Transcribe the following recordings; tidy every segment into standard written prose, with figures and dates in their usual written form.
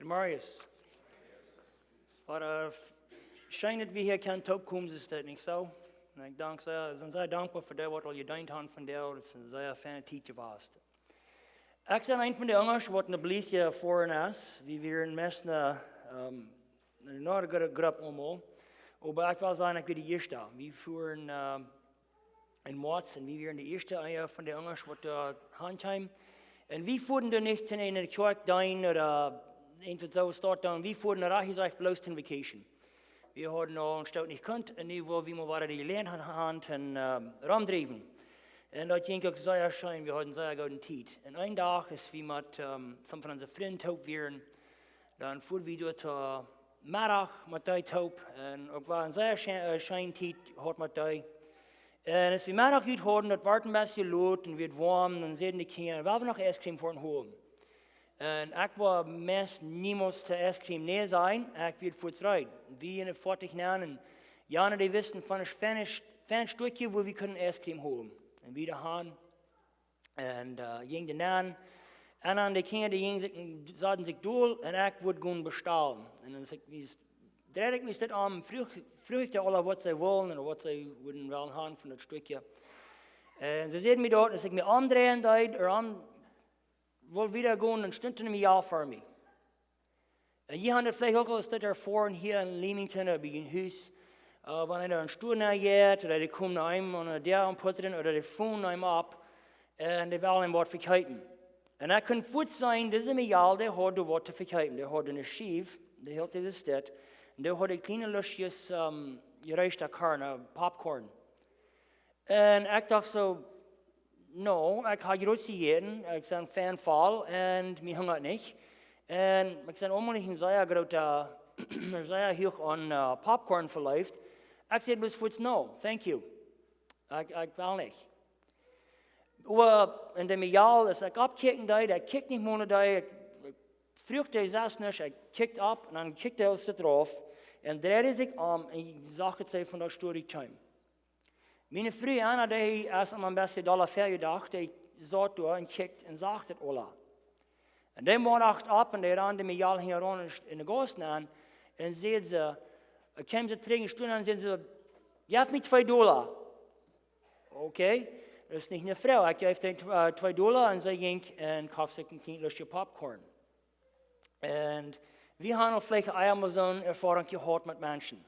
Marius. Het was schijn dat we hier kan opkomen, is dat niet zo? En ik dank ze, zijn zeer dankbaar voor dat wat al je deint hebben van jou. Dat is een zeer fijne tijd geweest. Ik ben een van de Ungers, wat een bliesje voor ons. We waren meest een groep allemaal. Maar ik wil zeggen, ik ben de eerste. We voeren in Maart en we waren de eerste van de Ungers, wat handheim. En we voeren er niet in de kerk dein oder irgendwas so staat dan. We voeren er eigenlijk bloos in vacation. We hadden al een stout niet gekund en nu wilden we maar wat die gelernt hebben en ronddrijven. En dat ging ook zeer schijn, we hadden zeer goede tijd. En een dag is we met some van onze vrienden ook weer, dan voeren we door tot middag met die hoop. En ook was een zeer schijn tijd had met die. En als we middag uit hadden, dat werd een beetje laat en werd warm, dan zeiden de kinderen, we hebben nog ijscream voor een holen. En ik was meest niemals te ijscream neer zijn, ik werd voor het rijden. We in de 40 jaar en Jana die wisten van een fijn stukje waar we kunnen ijscream holen. En we gaan en ging de aan. En dan de kinderen zaten zich door en ik word gewoon bestellen. En dan draai ik me dit aan, vroeg ik alle wat zij willen en wat zij willen wel gaan van dat stukje. En ze zeiden me dat als ik me aandraaien deed, wil wieder gaan, dan stond er een jaar voor me. En je had het vielleicht ook al eens dat er voor hier in Leamington bij een huis, wanneer er een stoel naar gaat, oder die komen naar hem en der aanputteren, oder die voelen hem op en die willen hem wat verkijken. En ik kan voet zijn, deze mijal, die had wat te verkijken. Die had een schief, die hield deze stad, en die had kleine lusjes gereischte karne, popcorn. En ik dacht zo, no, ik ga groot eten, ik ben een fan van en me hungert niet. En ik ben allemaal niet een zeer grote, zeer hoog aan popcorn verliefd. Ik zei dus voor no, thank you. Ik wil niet. Maar in de mijal, als ik opkijken deed, ik kijk niet meer naar die, ik vroeg die zelfs niet, ik kijkt op en dan kijkt hij zit eraf. En draaide zich om en zag het zij van dat story time. Mijn vriend Anna, die als aan mijn beste dollar vergedacht, die zat door en kijkt en zag het alle. En die man acht op en die rande mij al hier rond in de gasten aan en zei ze, ik kwam ze terug en stond en zei ze, geef me $2. Oké, dat is niet een vrouw, ik geef $2 en ze ging en kocht zich een klein lusje popcorn. En we hebben al vielleicht einmal zo'n ervaring gehad met mensen.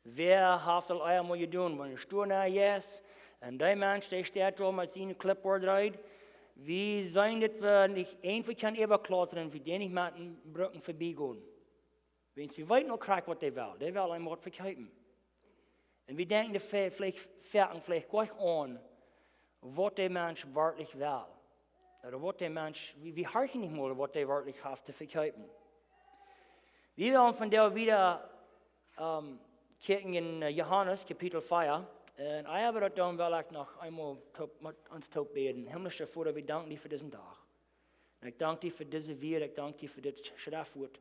Wer heeft al einmal gedaan, wanneer je stoer naar is en die mens die staat al met zijn clipboard rijdt, wie zijn dat we niet einfach kunnen overklauteren, we die niet met een bruggen voorbij gaan. Want we weten nog graag wat die willen hem wat verkijken. En we denken vielleicht gleich aan wat die mens werkelijk wil. Oder wat die mens, we harken niet meer wat die werkelijk heeft te verkijken. We willen van daar wieder kijken in Johannes Kapitel 4. En ik heb dat dan wel echt nog eenmaal met ons top beden. Himmlische Vader, we danken dir voor deze dag. En ik dank dir voor deze weer, ik dank dir voor dit schriftwoord.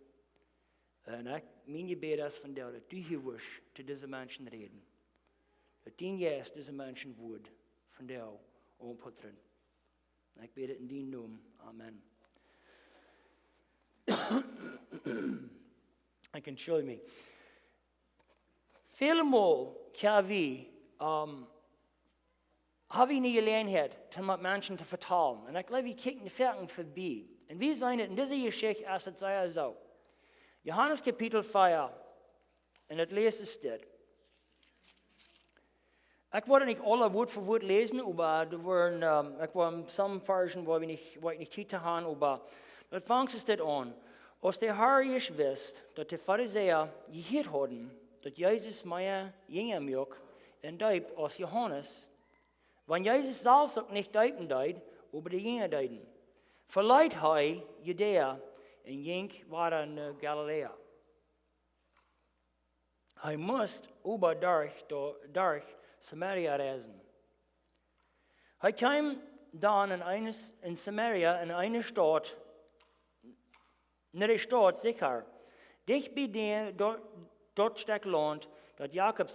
En ik mijn gebed is van jou, dat u hier was te deze mensen reden. Dat dien juist deze mensen woord van jou omputteren. En ik bid het in die naam. Amen. Ik entschuldige me. Veelmaal kan we, hebben we niet gelegenheid om met mensen te vertalen. En ik laat we kijken de verken voorbij. En we zijn het in deze geschichte als het zei zo. Johannes Kapitel 4. En het leest is dit. Ik wilde niet alle woord voor woord lezen, maar er waren, ik wil some version waar ik niet tijd te hebben, maar het vangt is dit aan. Als de Heer Jezus wist dat de Farizeeën gehoord hadden, dat Jezus meer Jünger maakt en deed als Johannes, wanneer Jezus zelfs ook niet deuten deed, over de Jünger deiden, verleidt hij Judäa en ging naar Galilea. Hij moest over durch Samaria reizen. Hij kwam dan in Samaria in eine Stadt, naar de stad Sichar, dicht bij der dort stak land, dat Jacob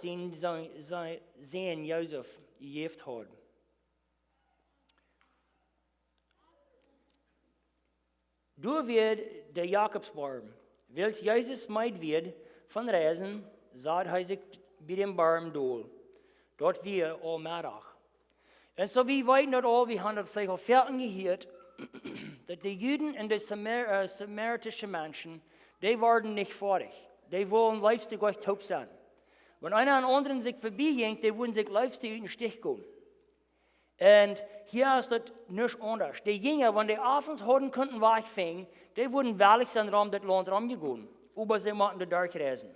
zijn Jozef gegeven had. Du wird der Jakobsbaum, welch Jesus meid wird von Reisen, saht hij sich bei dem Baum doel. Dort wir allmächtig. Und so wie weit nicht all, wir haben das vielleicht auch Vierten gehört, dass die Juden und die Samaritische Menschen, die waren nicht fertig. Die wollen leifstig euch taub sein. Wenn einer an anderen sich vorbeiging, die würden sich leifstig in den Stich gehen. Und hier ist das nicht anders. Die Jünger, wenn die abends hatten könnten wegfingen, die würden wirklich sein Raum das Land rumgehen. Aber sie mussten da durchreisen.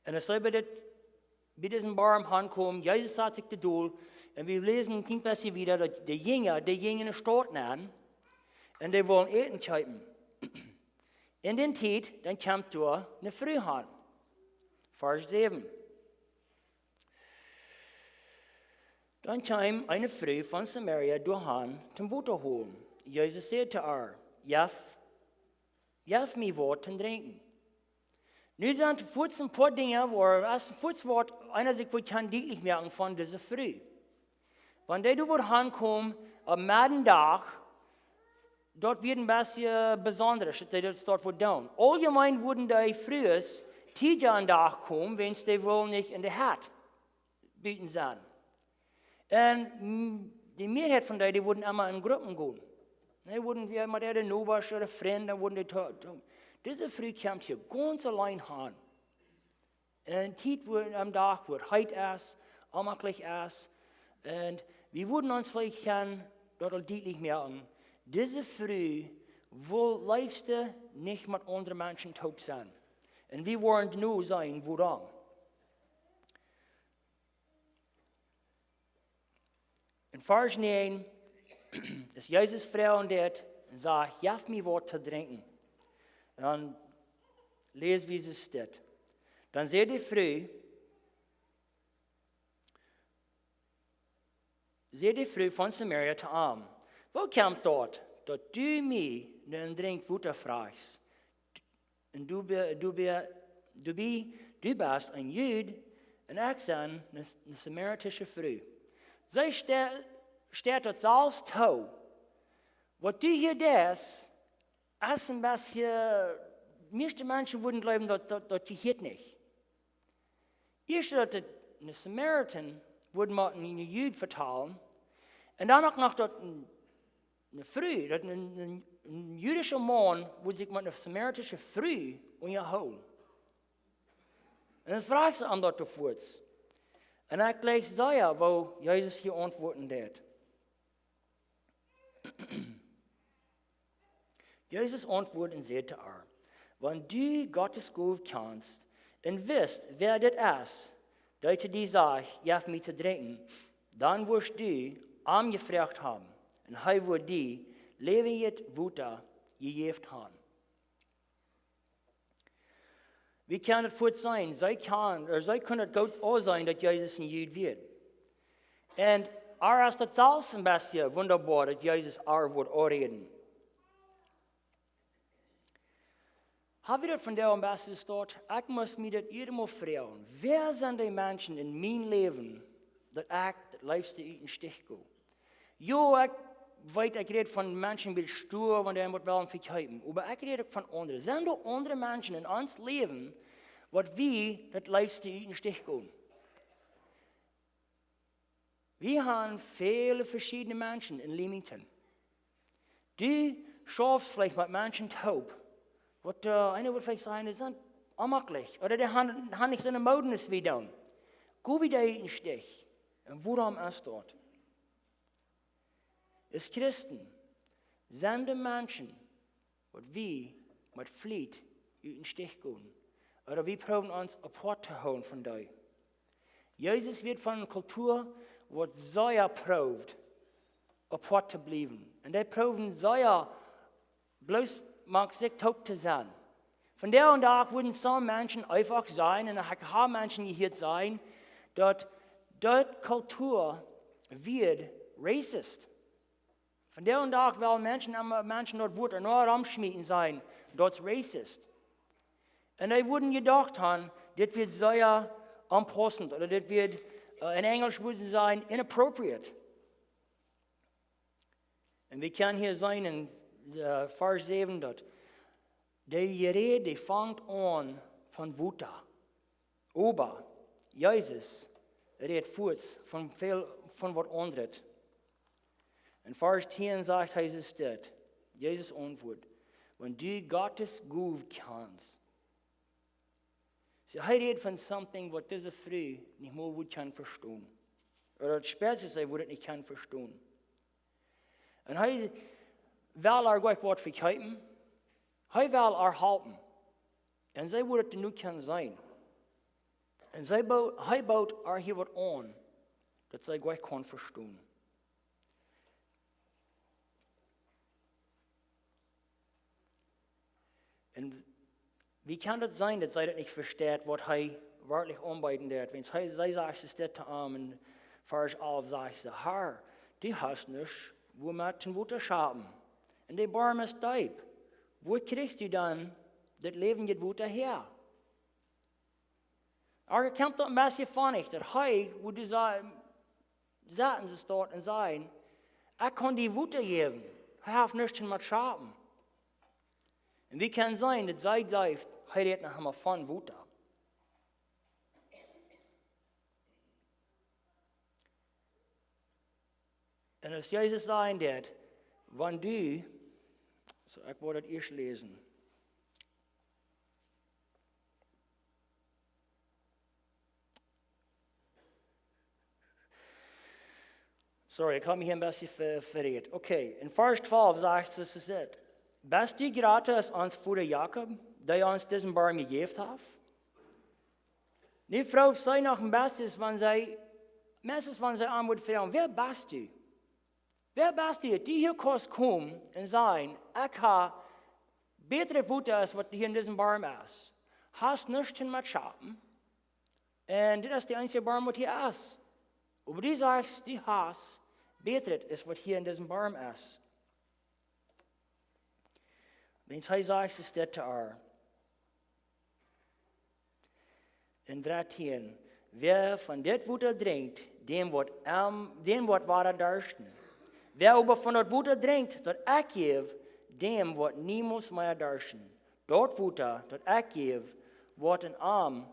Und es soll bei diesem Baum ankommen, Jesus hat sich die Doel, und wir lesen ein bisschen wieder, dass die Jünger in die Stadt an, und die wollen Eten kaufen. In den Zeit, dann kommt da eine Früh an. Vers 7. Dann kam eine Frau von Samaria durchhin zum Wasser holen. Jesus sagte zu ihr, Jaf mir was zu trinken. Nu sind kurz ein paar Dinge, wo als kurz wird einer sich kann deutlich merken von dieser Früh. Wenn die du hinkommen am Maddentag, dort wird ein bisschen Besonderes, dass die das dort tun. Allgemein würden die frühes Tiger an den Tag kommen, wenn sie wohl nicht in der Hat bieten sein. Und die Mehrheit von denen, die würden immer in Gruppen gehen. Die würden wie mit der Nobas oder Freunde, würden die tun. Diese Früh kommt hier ganz allein hin. Und ein Zeit am Tag wird heit essen, ammerlich essen. Und wir würden uns vielleicht dort deutlich merken, diese Früh will leifste nicht mit anderen Menschen taub sein. Und wir wollen nur sein, woran. In Vers 9 ist Jesus Frau und dort und sagt, jaff mir was zu trinken. Und dann lese, wie es steht. Dann seht die Früh von Samaria zu ihm. Wo kommt dort, dass du mir einen Drink Wasser fragst? Und du bist ein Jude und ich bin eine samaritische Frau. Sie steht dort alles tau. Was du hier das, ist ein bisschen, meiste Menschen würden glauben, dass du hier nicht. Erst dass eine Samaritan würde man eine Jude vertalen und dann auch noch dort eine Frau, dass ein jüdischer Mann würde sich mit einer samaritischen Frau unterhalten. Und dann fragst du ihn dort davor. Und ich gleich sage, wo Jesus hier antworten wird. Jesus antwortet und sagt zu ihr, wenn du Gottes Gabe kannst und wisst, wer das ist, der zu dir sagt, jaff mir zu trinken, dann wirst du gefragt haben und er wird dir lebendig Wasser gegeben haben. Wie kann es gut sein? Sie können es gut auch sein, dass Jesus ein Jude wird. Und ist das alles ein bisschen wunderbar, dass Jesus auch wird reden. Habe ich das von der Ambassador dort? Ich muss mir das jedem fragen. Wer sind die Menschen in meinem Leben, dass ich das liebste in den Stich gehe? Jo, ich rede von Menschen mit Stur, wenn die wollen verkaufen. Aber ich rede von anderen. Sind doch andere Menschen in uns Leben, was wir das liebste in den Stich gehen? Wir haben viele verschiedene Menschen in Leamington. Du schaffst vielleicht mit Menschen taub. Einer wird vielleicht sagen, die sind ammerlich. Oder die haben nicht so eine Modenes wie dann. Geh wieder in den Stich. Und worum ist dort? Als Christen sind die Menschen, was wir mit Fleet in den Stich gehen. Oder wir probieren uns apart zu holen von dir. Jesus wird von einer Kultur, was sehr probt, apart zu bleiben. Und die proben sehr, bloß mag sich taub zu sein. Von der und da würden so Menschen einfach sein, und ich habe Menschen hier sein, dass dort Kultur wird racist. Von der und da werden Menschen dort Wörter nur rumschmieden sein, dort racist. Und die würden gedacht haben, das wird sehr unpassend, oder das wird, in Englisch würde es sein, inappropriate. Und wir können hier sein, Vers 7 dort. Die Rede, die fängt an von Wuta. Aber Jesus redet kurz von was anderes. In Vers 10 sagt Jesus das. Jesus antwortet, wenn du Gottes Gute kannst. Sie redet von something, was diese Frau nicht mal gut kann verstehen. Oder später sie würde nicht kann verstehen. Und er will gleich was verkaufen. Er will halten. Und sie würde es nicht können sein. Und er baut hier was an, das sie gleich kann verstehen. Und wie kann das sein, dass sie das nicht versteht, was er wirklich anbieten wird? Wenn sie sagt, es ist und Vers 11 sagt sie, Herr, du hast nicht, wo wir den Wutter schaben. Und der Baum ist deib. Wo kriegst du dann das Leben jetzt Wutter her? Aber kommt doch ein bisschen von nicht, dass wo du sagen sie dort und sagen, kann die Wutter geben. Hat nichts mit schaben. Und wie kann es sein, dass sie läuft, redet nach einmal von Wutter? Und als Jesus sagen wird, wenn du, so ich wollte das erst lesen. Sorry, ich habe mich hier ein bisschen verrät. Okay, in Vers 12 sagt es, das ist bist du gratis ans Vater Jakob, der uns diesen Baum gegeben hat? Die Frau sagt noch ein bisschen, wenn sie Armut fragen, wer bist du? Wer bist du, die hier kannst kommen und sagen, ich habe bessere Butter, als was hier in diesem Baum ist. Hast nichts mit Schatten. Und das ist der einzige Baum, was hier ist. Aber du sagst, du hast besser, als was hier in diesem Baum ist. Wenn hij sagt, is dit te haar. In 13. Wer von dit Wutter trinkt, dem wordt ware darsten. Wer aber von dat Wutter trinkt, dat ik geef, dem wordt niemals meer darsten. Dat Wutter, dat ik geef, wordt een arm,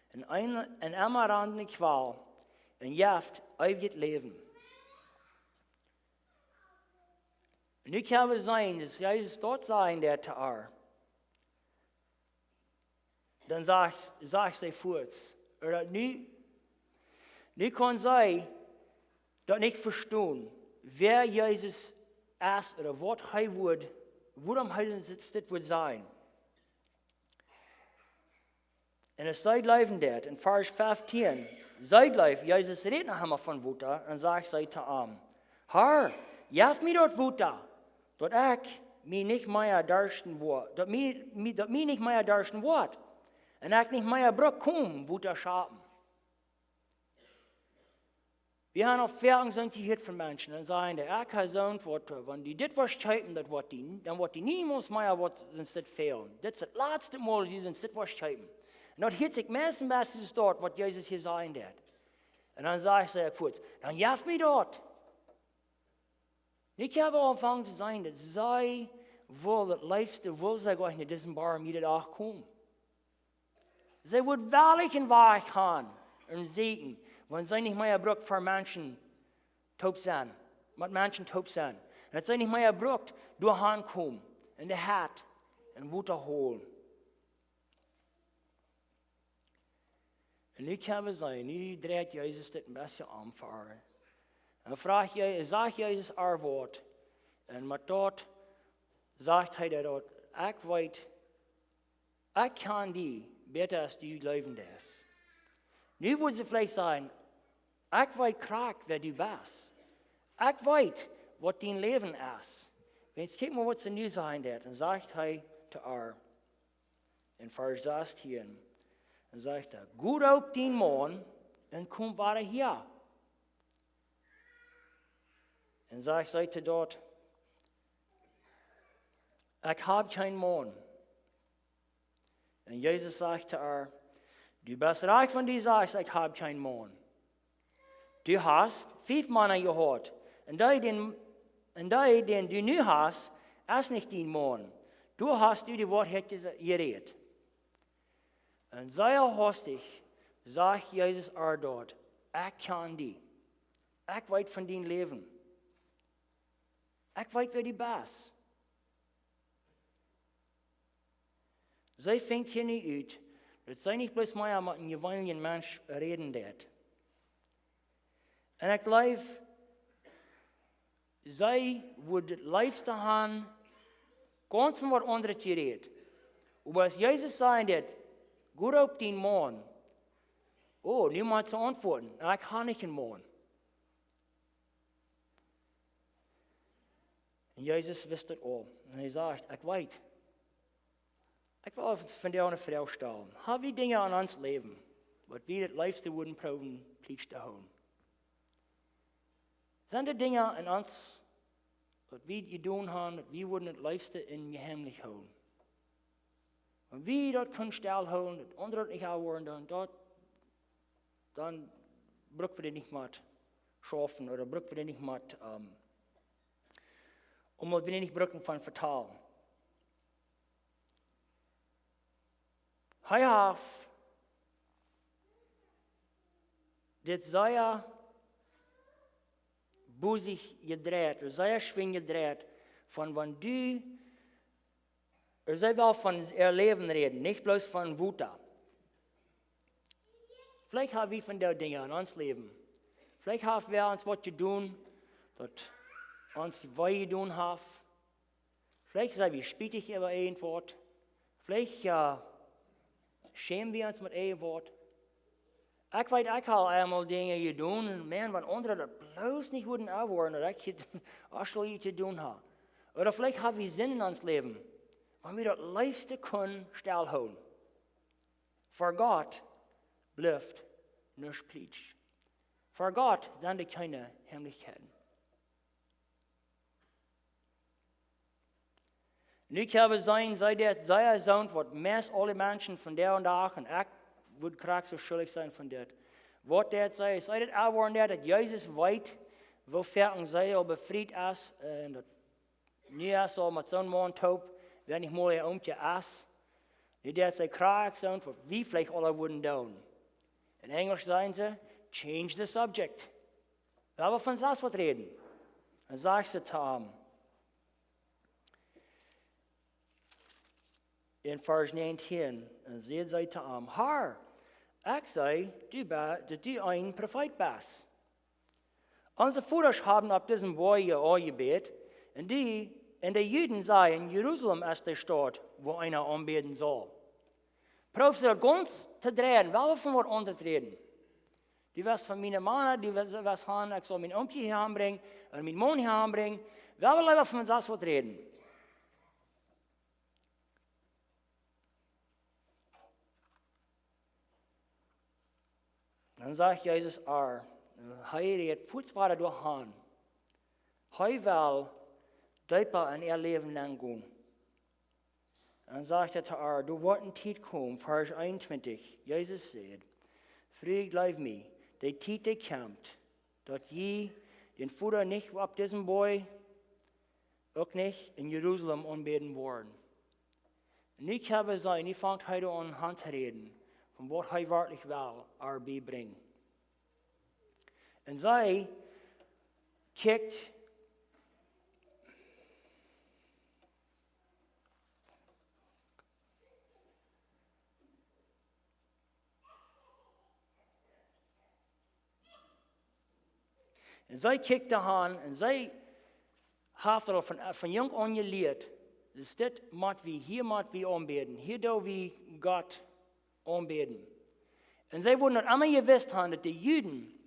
een amarande kwaal, en jaft eeuwig leven. Nu kan het zijn, dat Jezus dort zijn der te haar. Dan zegt zij voort. Nu kan zij dat niet verstaan. Wer Jezus is, oder wat hij wordt, waarom hij dit wordt zijn. En het zijt dat, in vers 15, zijt Jezus redt nog einmal van Wutter, en zegt zij te hem, Herr, jaf mij dat Wutter, dat ik mij niet meer darsten word, dat mij niet meer darsten word, en ik niet meer brug kom, Wutter schapen. We hebben al veel gehoord van mensen en zeggen, ik heb zo'n woord, wanneer die dit was scheiden, dan wordt die niemals meer wat dit fehlen. Dit is het laatste Mal, die dit was scheiden. En dat heeft zich meestal dort, wat Jezus hier zeggen deed. En dan zegt hij voort, dan jaf mij dat. Ik heb aangevangen te zeggen, dat zij wil het liefste, wil zij gleich naar deze bar iedere dag komen. Zij wordt wellig en weg gaan en zitten. Wenn sie nicht mehr braucht für Menschen taub sein, mit Menschen taub sein. Und sie nicht mehr braucht, durch Handkommen, in der Hat, in Wutter holen. Und nu kann es sein, nu dreht Jesus das ein bisschen anfahren. Und sagt Jesus ein Wort. Und mit dort sagt er dort, ich weiß, ich kann die besser als du leben das. Nu würde sie vielleicht sagen, ich weiß krank, wer du bist. Ich weiß, was dein Leben ist. Wenn ich mal, was sie nu sagen wird, dann sagt er zu ihr, in Vers 16, dann sagt er, gut auf den Mann und komm weiter hier. Und sagt er dort, ich habe keinen Mann. Und Jesus sagt zu ihr, du bist reich, wenn du sagst, ich habe keinen Mann. Du hast 5 Männer gehabt. Und den du nu hast, Als nicht dein Mann. Du hast die Wahrheit geredet. Und sehr hastig sagt Jesus dort, ich kann die. Ich weiß von dein Leben. Ich weiß, wer die Bass. Sie fängt hier nicht an, dass sie nicht bloß mal mit einem gewöhnlichen Mensch reden wird. Und ich glaube, sie würde das Liebste haben, ganz von was anderes geredet. Aber als Jesus sagen wird, gut auf den Mann, oh, niemand zu antworten, ich kann nicht einen Mann. Und Jesus wisst das auch. Und er sagt, ich weiß. Ich will uns von der eine Frau stellen. Haben wir Dinge an uns Leben, was wir das Liebste würden proben, Pflicht zu haben? Sind die Dinge an uns, was wir getan haben, was wir würden das Liebste in geheimlich haben? Und wir dort können stillhalten, das andere dort nicht anwenden, dann brauchen wir das nicht mehr schaffen oder brauchen wir das nicht mehr wir nicht brücken von vertalen. Hij heeft dit sehr busig gedreht, sehr schwing gedreht, von wann du, sei wel von ihr Leben reden, nicht bloß von Wut. Vielleicht haben wir von der Dinge in uns Leben. Vielleicht haben wir uns was zu tun, das uns die Wehe tun haben. Vielleicht sind wir spietig über ein Wort. Vielleicht schämen wir uns mit ein Wort. Ich weiß, ich habe einmal Dinge getan, und man, wenn andere das bloß nicht würden anwenden, dass ich auch schon zu tun habe. Oder vielleicht haben wir Sinn in uns Leben, wenn wir das Liebste können, stillhalten. Für Gott bleibt nichts Pflicht. Für Gott sind die keine Heimlichkeiten. Nu kan we zijn, zij er zo'n wat meest alle mensen van der und daar, en ik würde graag so schuldig sein von dit. Wat dat zei, zij dat aanwoorden dat Jezus weet, wofür zij al befried is, en dat nu is al met zo'n man taub, wenn ich mal ein Umtje is, nu dat zij graag zo'n wat wie vielleicht alle würden doen. In Englisch sagen sie, change the subject. We hebben van das wat reden. Dan zegt ze te hem, in vers 19, en zeiden zij te hem, Herr, ik zei dat du ein Prophet bist. Onze voeders hebben op diesem boy aangebeten, en de Juden zeiden, Jerusalem is de stad, wo einer aanbeten soll. Proef ze ganz te drehen, wel van wat anders reden. Die was van mijn mannen, die was gaan, ik zal mijn oomtje hier aanbrengen, en mijn man hier aanbrengen, wel liever van dat wat reden. Dan zegt Jezus hij redt voetsvader door Han. Hij wil dieper in ihr Leben lang gaan. En zegt hij te haar, du wordt een tijd komen, vers 21. Jezus zei, vrij blijf mij, de tijd die komt, dat je den Vater niet op deze boy, ook niet in Jeruzalem aanbeten worden. En nu kan we zijn, nu vangt hij aan hand te reden, van wat hij werkelijk wil erbij brengen. En zij kijkt aan en zij heeft er van jong aan geleerd. Dus dit moet we, hier moet we aanbeten. Hier doen we God aanbeten. En zij worden het allemaal gewusst hebben dat de Juden,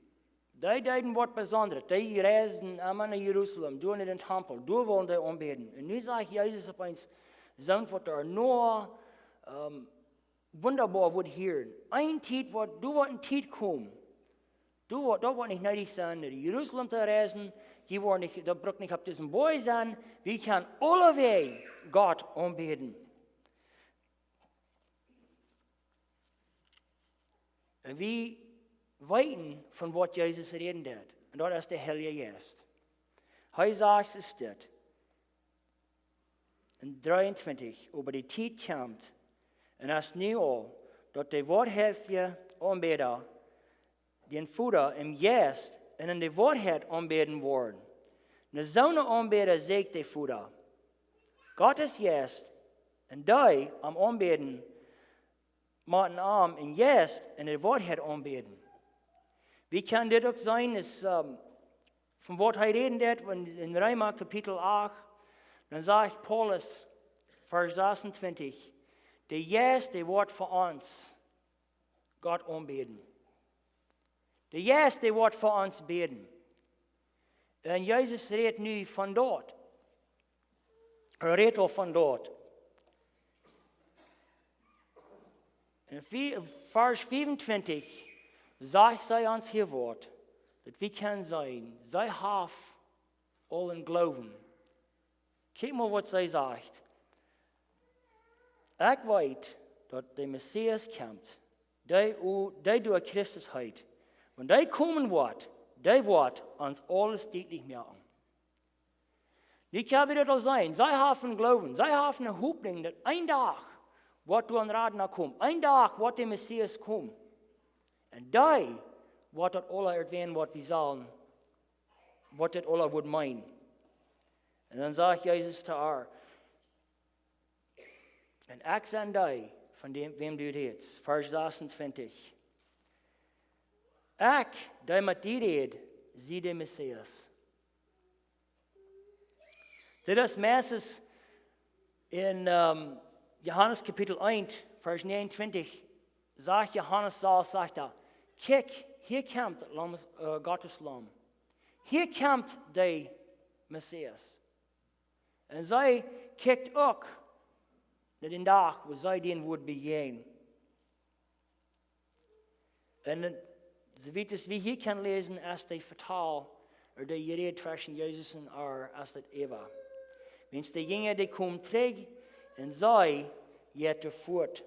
die deden wat bijzonders. Die reisden allemaal naar Jeruzalem, doen in den Tempel, door willen die aanbeten. En nu zegt Jezus opeens, zo'n wat er nog wunderbar wordt hier. Een tijd wordt, du wordt een tijd komen. Dat wordt niet nötig zijn naar Jeruzalem te reizen. Dat braucht niet op deze boy zijn. We kunnen allebei God aanbeten. En we weten van wat Jezus reden deed. En dat is de Heilige Geest. Hij zegt es dit. in 23 over die tijd komt, en als nu al, dat de woordheftige aanbidder, die een voeder im Geest en in de woordheid aanbidden worden. En zo'n aanbidder zegt de voeder, God is Geest, en die am aanbidden, moeten am in Geest en de woordheid aanbidden. Wie kan dit ook zijn? Is, van wat hij reden deed in Römer kapitel 8, dan zegt Paulus, vers 26, de Geest, die wordt voor ons God aanbidden. De Geest, die wordt voor ons bidden. En Jezus redt nu van dood. Hij redt al van dood. In vers 25 zegt zij ons hier woord, dat we kunnen zijn, zij heeft al een geloven. Kijk maar wat zij zegt. Ik weet dat de Messias komt, die door Christus heet. Wanneer die komen wordt, die wordt ons alles duidelijk maken. Nu kan we dat al zijn. Zij hebben geloven, zij hebben een hooping dat een dag wordt door een Radner komen. Een dag wordt de Messias komen. En die wordt dat alle erwähnen wat we zullen, wat dat alle wordt meinen. En dan zegt Jezus te haar, en ik zijn die, van wem du redest, vers 26. Ik, die met die red, zie de Messias. Dit is meestens in Johannes kapitel 1, vers 29, zegt Johannes zelf, zegt hij, kijk, hier komt Gottes Lam. Hier komt de Messias. En zij kijkt ook naar de dag waar zij den wordt begehen. En zoals we hier kunnen lezen, als de vertaal, of de gered tussen Jezus en haar, als dat Eva. Wens de jongen die komen terug, en zij jetten voort.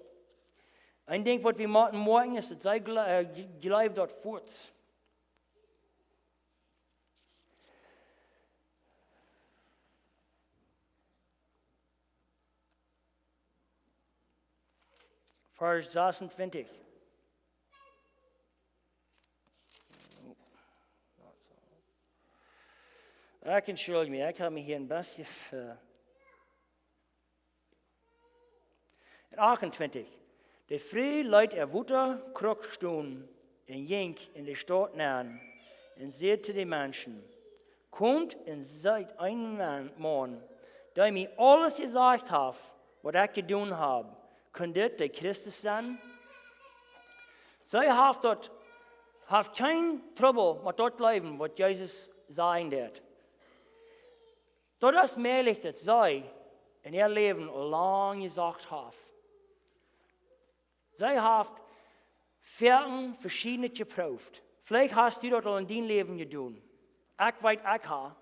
Een ding wat we moeten morgen is, dat zij geloven dat voort. Vers 26. Ik entschuldige me, ik heb me hier een beetje... In 28. De vrije leidt woeter krok stoen en jink in de stad aan en zegt te de mensen, komt en zijt een man, die mij alles gezegd heeft, wat ik gedaan heb. Kan dit de Christus zijn? Zij heeft geen trouble met dat leven, wat Jezus zeggen deed. Dat is mogelijk dat zij in haar leven al lang gezegd heeft. Zij heeft 14 verschillende geproefd. Vielleicht hast du dat al in dein leven gedaan. Ik weet, ik heb.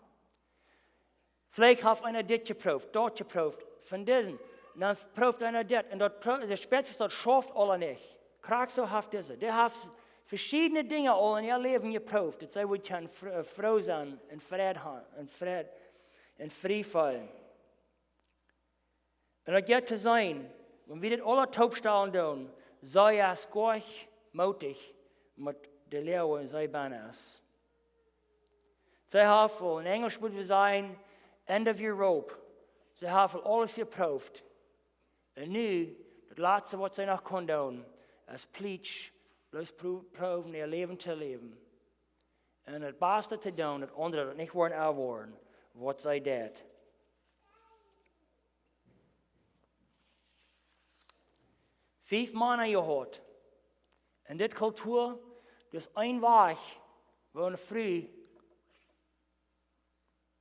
Vielleicht heeft einer dit geproefd, dat geproefd, van diesen. En dan proeft einer dit. En de spets dat schaft alle niet. Krijg zo heeft deze. Die heeft verschillende dingen al in haar leven geproefd. Dat zij wordt kan vrouw zijn en vrede en vrij vallen. En dat gaat te zijn, wanneer we dit alle taubstellen doen, zij is gleich mutig met de leeuwen en zij ben is. Zij hebben, in Engels moeten we zeggen, end of your rope. Zij hebben alles geproefd. En nu, het laatste wat zij nog kon doen, is pleach, bloos proeven ihr leven te leven. En het beste te doen, dat anderen het niet worden aanworden, wat zij deed. Vijf mannen gehad. In dit cultuur, dus een weg, waar een vrouw,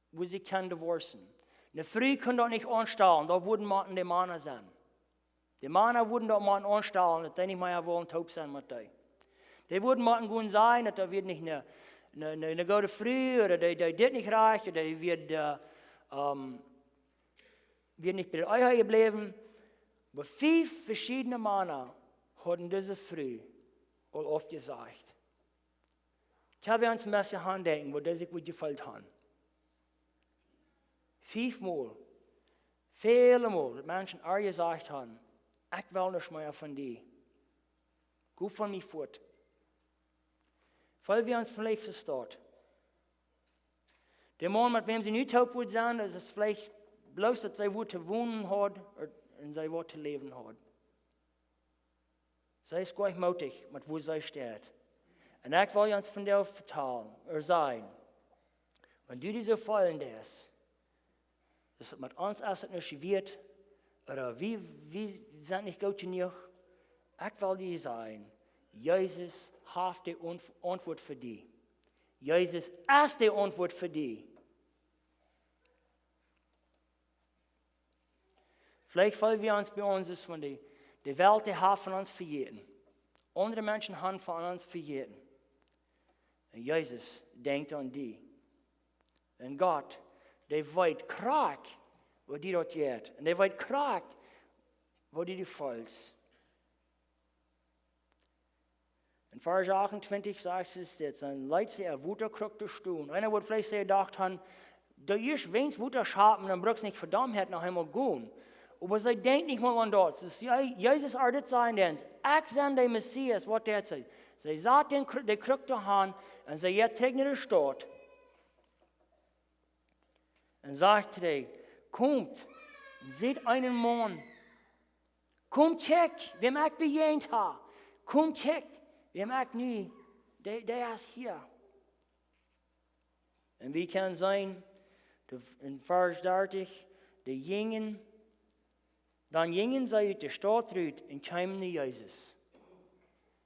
wo sie kan divorcen. Eine Frau kann dort nicht anstellen, da würden man die Männer sein. Die Männer würden dort mal anstellen, dass die nicht mehr wollen taub sein mit dir. Die würden mal gut sein, dass da wird nicht eine gute Frau, oder die dit nicht reich, oder die wird nicht bei der Eier geblieben. Aber 5 verschiedene Männer hatten diese Frau all oft gesagt. Ich habe uns ein bisschen andenken, wo das sich gut gefällt hat. 5 Mal. Viele Mal, dass Menschen auch gesagt haben, ich will nicht mehr von dir. Geh von mir fort. Weil wir uns vielleicht versteht. Der Mann, mit wem sie nicht taub wird sein, ist es vielleicht bloß, dass sie wo zu wohnen hat und sie wo zu leben hat. Sei es gleich mutig, mit wo sie steht. Und ich will uns von dir vertellen, sein. Wenn du diese Fallen hast, dass es mit uns erst nicht wird, oder wir sind nicht gut genug, ich will dir sagen, Jesus hat die Antwort für dich. Jesus ist die Antwort für dich. Vielleicht wollen wir uns bei uns von der Welt, die hat von uns verjeten. Andere Menschen haben von uns verjeten. Und Jesus denkt an die. Und Gott, der weiß krank, wo die dort geht. Und der weiß krank, wo die folgst. In Vers 28 sagt es jetzt, ein Leid sehr Wutter kriegt zu tun. Einer wird vielleicht gedacht haben, da ist wenigstens Wutter schaffen, dann brauchst du nicht verdammt hat nach einmal gehen. Aber sie denkt nicht mal an das. Jesus arbeitet sein, denn ich bin der Messias, was der sagt. Sie sagt, der kriegt die Hand und sie geht gegen die Stadt. Und sagt zu dir, kommt, seht einen Mann. Kommt, check, wem ich begegnet habe. Kommt, check, wem ich nie, der ist hier. Und wie kann es sein, in Vers 30, die Jungen, dann gingen sie aus der Stadt raus und kamen zu Jesus.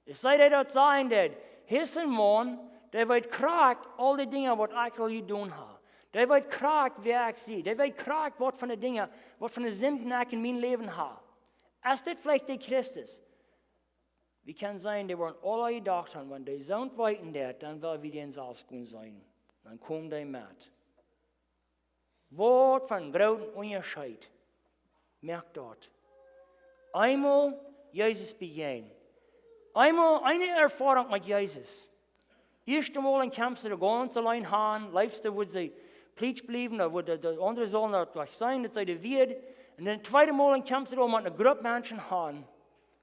Es sei dir dort sein, dass hier ist ein Mann, der wird krank, all die Dinge, was ich getan habe. Der wird krank, wer ich sehe. Der wird krank, was von den Dingen, was von den Sünden ich in meinem Leben habe. Ist das vielleicht der Christus? Wie kann es sein, die wollen alle gedacht haben, wenn der Sohn weiten wird, dann will wir den Salzgrund sein. Dann kommt der mit. Wort von großen Unterschied. Merkt dort. Einmal Jesus begegnen. Einmal eine Erfahrung mit Jesus. Erst einmal kämpfst du ganz allein haben, lebst du, wo sie Plätsch bleiben, oder wo die anderen sollen dort sein, dass sie das wird. Und dann zweite Mal kämpfst du mit einer Gruppe Menschen haben.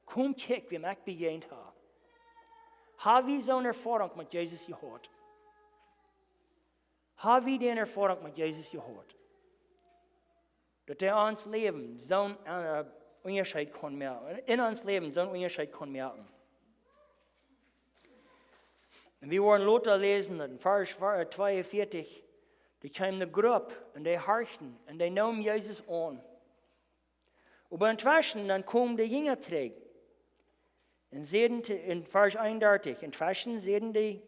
Komm, kick, wie ich begegnet habe. Habe ich so eine Erfahrung mit Jesus gehabt? Habe ich diese Erfahrung mit Jesus gehabt? Dass er uns Leben so einen Unterschied kann merken. In uns Leben so einen Unterschied kann merken. Und wir wollen Lothar lesen, in Vers 42, da kam eine Gruppe und die horchten und die nahmen Jesus an. Aber inzwischen, dann kommen die Jünger zurück. Und sehen, in Vers 31, inzwischen sehen die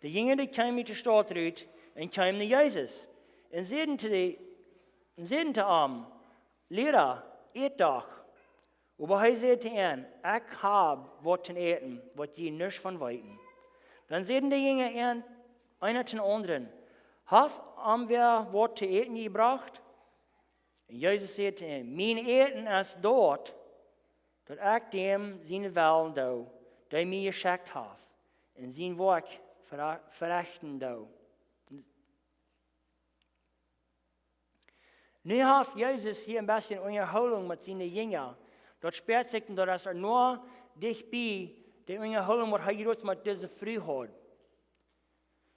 Jünger, die kamen mit der Stadt raus und kamen zu Jesus. Und sehen zu ihm, Lehrer, ät doch. Aber er sagte ihnen, ich habe was zu essen, was sie nicht von weiten. Dann sehen die Jünger ihn, einer zum anderen, haben wir was zu essen gebracht? Und Jesus sagte ihm, mein Essen ist dort, dass ich dem seine Willen do, der mir geschickt hat, und sein Werk verrichten do. Nu hat Jesus hier ein bisschen Unterholung mit seinen Jüngern. Dort sperrt sich, dass nur dich bei der Unterholung, was er jetzt mit dieser Früh hat.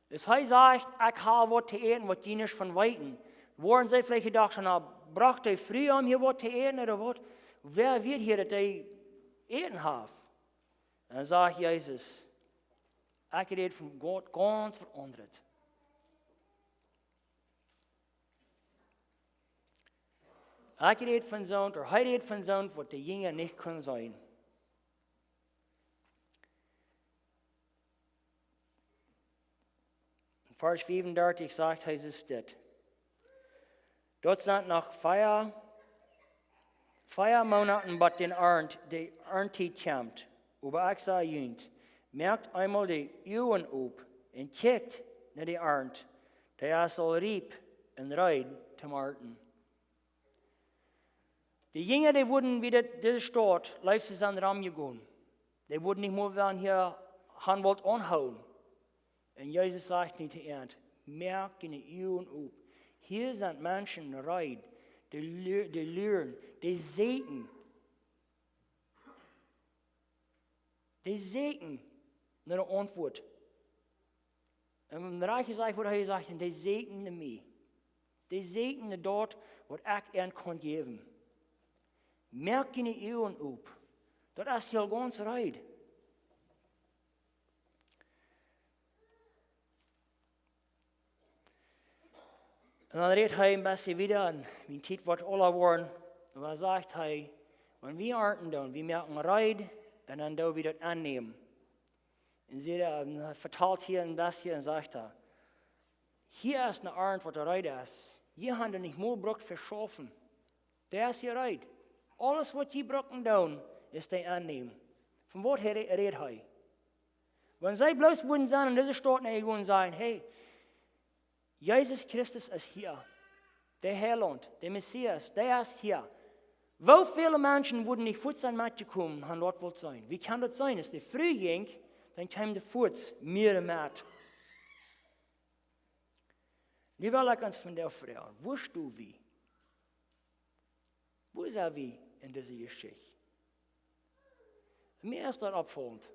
Das heißt, ich habe was zu essen, was die nicht von Weitem. Worden sie vielleicht gedacht, braucht ihr früh um hier was zu essen oder was? Wer wird hier, dass die Essen haben? Dann sagt Jesus, ich rede von Gott ganz verandert. Ich rede von so, oder er redet von so, was die Jünger nicht können sein. In Vers 35 sagt Jesus das. Dort sind noch Feiermonaten, bei den die Ernte kommt. Aber ich sage Ihnen, merkt einmal die Uhren ab und kickt nach die Ernte, der soll rieb und reid zum Ernten. Die Jünger, die wurden wieder diese Stadt, live an den Raum gegangen. Die wurden nicht mehr werden hier Handwort anhauen. Und Jesus sagt nicht zu ihnen, merkt die Uhren ab. Hier sind Menschen reid, die luren, die zeten. Die zeten naar de antwoord. En wenn Reich sagt, wat hij zegt, die zeten mij. Die zeten dort, wat ik hen kan geven. Merk je niet ogen op. Dat is heel ganz reid. En dan redt hij een beetje weer en mijn tijd wordt aller worden. En dan zegt hij, wenn wir arten doen, wir merken reid en dan doen we dat aannemen. En hij vertelt hier een beetje en zegt hij, hier is een arend wat reid is. Je hebt er niet meer brukt verschaffen. Der is hier reid. Alles wat je brukken doen, is te aannemen. Van wat redt hij? Wenn zij bloos würden zijn in deze stad en gewoon zeggen, hey, Jezus Christus is hier. Der Heiland, der Messias, der ist hier. Wie viele Menschen würden nicht voet zijn met je komen en dort wilt zijn? Wie kan dat zijn? Als de früh ging, dan kwam de voet meer met. Nu wil ik ons van der vragen, wo bist du wie? Wo ist er wie in dieser Geschichte? Mir ist das opvallend.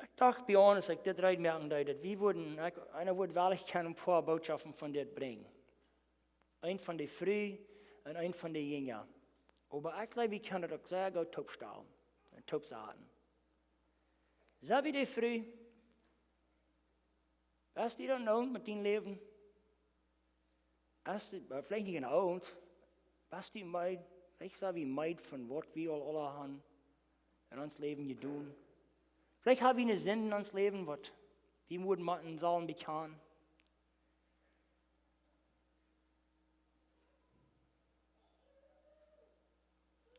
Ich dachte bei uns, ich das reid merken, dass wir würden, einer würde wirklich ein paar Botschaften von dir bringen. Ein von den Früh und ein von den Jünger. Aber ich glaube, wir können das auch sehr gut topstellen und topsagen. So wie die Früh, was die dann noch mit deinem Leben? Vielleicht nicht genau, was die Meid, vielleicht so wie Meid von was wir alle haben in uns Leben getan. Vielleicht haben wir eine Sinn in uns Leben, was wir müssen machen sollen bekannt.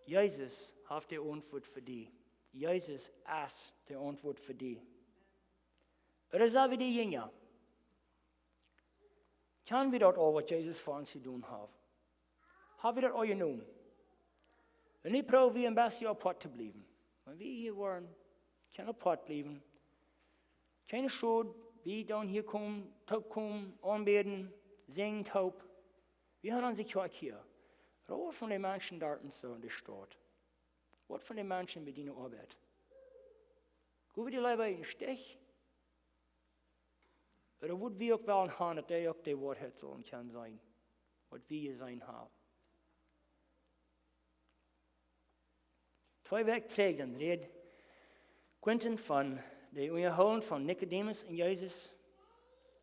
Jesus hat die Antwort für die. Jesus ist die Antwort für die. Oder so wie die Jünger. Können wir dort all, was Jesus für uns getan hat? Haben wir das all genommen? Und ich probiere wir ein bisschen apart zu bleiben. Wenn wir hier waren, können apart bleiben. Keine Schuld, wir dann hier kommen, taub kommen, anbeten, singen taub. Wir haben uns nicht hier. Aber was von den Menschen dort so in der Stadt? Was von den Menschen mit ihnen Arbeit? Gehen wir die Leute in den Stich? Oder würden wir auch wollen haben, dass der auch die Wahrheit sollen kann sein, was wir sein haben? 2 Wochen prägen red Quentin von der Unterhaltung von Nikodemus und Jesus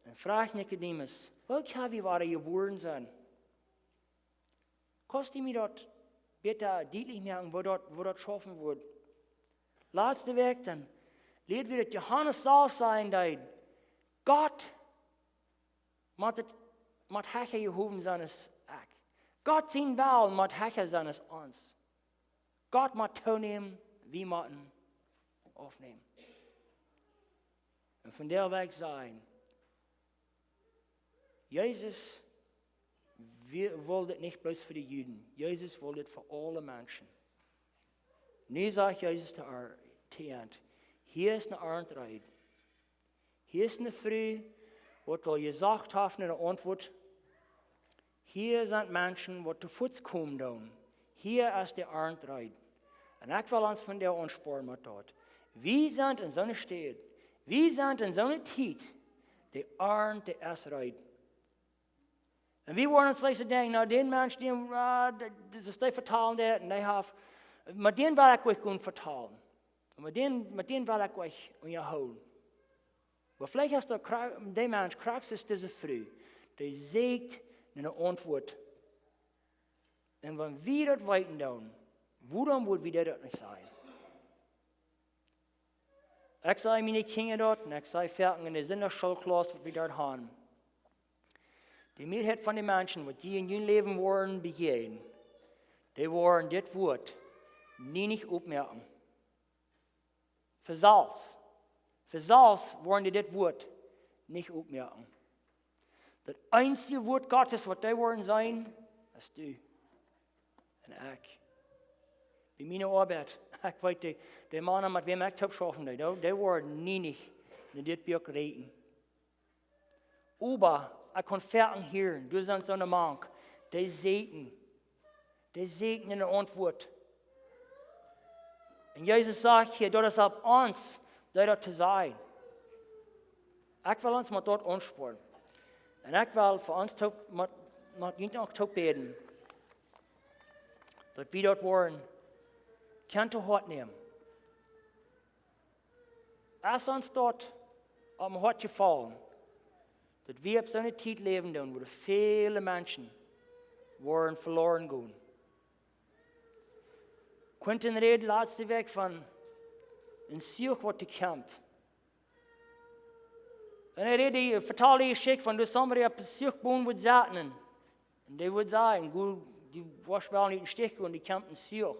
und fragt Nikodemus, wo kann wir wahre geboren sein? Kannst du mir dort bitte deutlich merken, wo dort schaffen wird? Letzte Weg dann, leid wir das Johanes Series sein, dass Gott mit Hecher gehoben seines Eck. Gott sein Wahl mit Hecher seines uns. Gott mit tonehmen, wie müssen aufnehmen. Und von der Weg sein, Jesus wollte es nicht bloß für die Juden. Jesus wollte es für alle Menschen. Nu sagt Jesus zu Ernst, hier ist eine Erntreit. Hier ist eine Früh, was du gesagt hast in der Antwort. Hier sind Menschen, die zu Fuß kommen. Hier ist die Erntreit. Und ich will uns von der ansporen mit dort. Wir sind in so einer Stadt, wir sind in so einer Zeit, die Ernte, die Essreit. Und wir wollen uns vielleicht so denken, na, den Menschen, das ist der vertalen, der, und mit denen will ich euch gut vertalen. Und mit denen will ich euch unterholen. Aber vielleicht hast du der Mensch, kriegst es diese Früh, der sagt eine Antwort. Und wenn wir das weiten tun, warum wird wir das nicht sein? Ich sage meine Kinder dort, und ich sage Ferken in der Sinderschulklasse, was wir dort haben. Die Mehrheit von den Menschen, die in ihrem Leben waren, begehen, die waren das Wort nie nicht aufmerken. Für Salz wollen die das Wort nicht aufmerken. Das einzige Wort Gottes, was die wollen sein, ist du und ich. Bei meiner Arbeit, ich weiß, die Männer, mit wem ich habe geschaffen, die wollen nie nicht in das Buch reden. Aber ich kann Verken hören, du sagst so eine Mank, der Segen in der Antwort. Und Jesus sagt hier, das ist ab uns, das zu sein. Ich will uns mal dort ansporen. Und ich will für uns mit auch beten, dass wir dort wollen, kann zu Hort nehmen. Als uns dort am Hort gefallen, dass wir auf so eine Zeit leben, wo viele Menschen waren verloren gehen. Könnten reden laatste Weg von een Sieg wat gekämpft. En hij vertelde die Geschichte von, dus somebody op de Siegboom wordt zaten. En die wordt zeggen, die was wel niet een Stich und die kämpft een Sieg.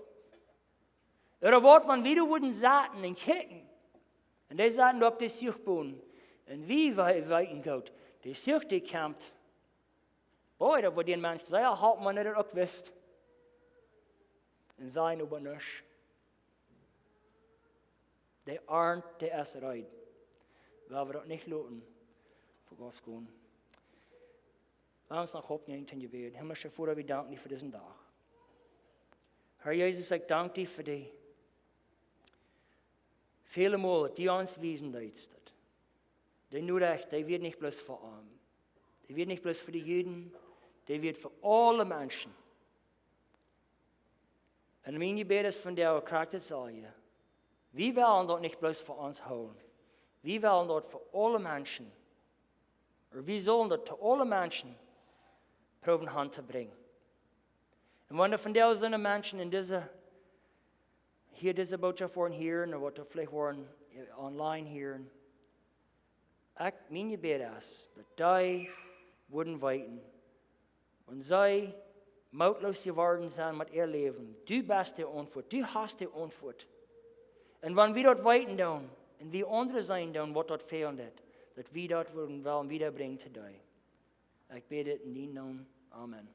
Er wordt van wie worden zaten en kijken. En die zaten op de Siegboom. En wie weten gaat, die Sieg die kämpft. Boy, dat wordt die Mensch zeggen, halt man niet ook wist. En zijn over niks. Die aren't de eerste rijden. Waar we dat niet laten voor Gods gaan. Laat ons nog opnemen in je bed. Hemelse Vader, we danken je voor deze dag. Herr Jezus, ik dank je voor die vele malen die ons wezen leidst. Die nu recht, die wird nicht bloß für arm. Die wird nicht bloß für die Juden, die wird für alle Menschen. Und mein Gebet ist von der Charakter sagen, wir wollen dort nicht bloß für uns holen. Wir wollen dort für alle Menschen, oder wir sollen dort für alle Menschen proben Hand zu bringen. Und wenn von der so Menschen in diese Botschaft hören hören, oder was vielleicht hören online hören, mein Gebet ist, dass die würden weiten und sie mautlos geworden sind mit ihr Leben. Du bist die Antwort, du hast die Antwort. Und wenn wir dort weiten tun, und wir andere sein tun, was dort fehlt, dass wir dort wollen wiederbringen zu dir. Ich bete in deinem Namen. Amen.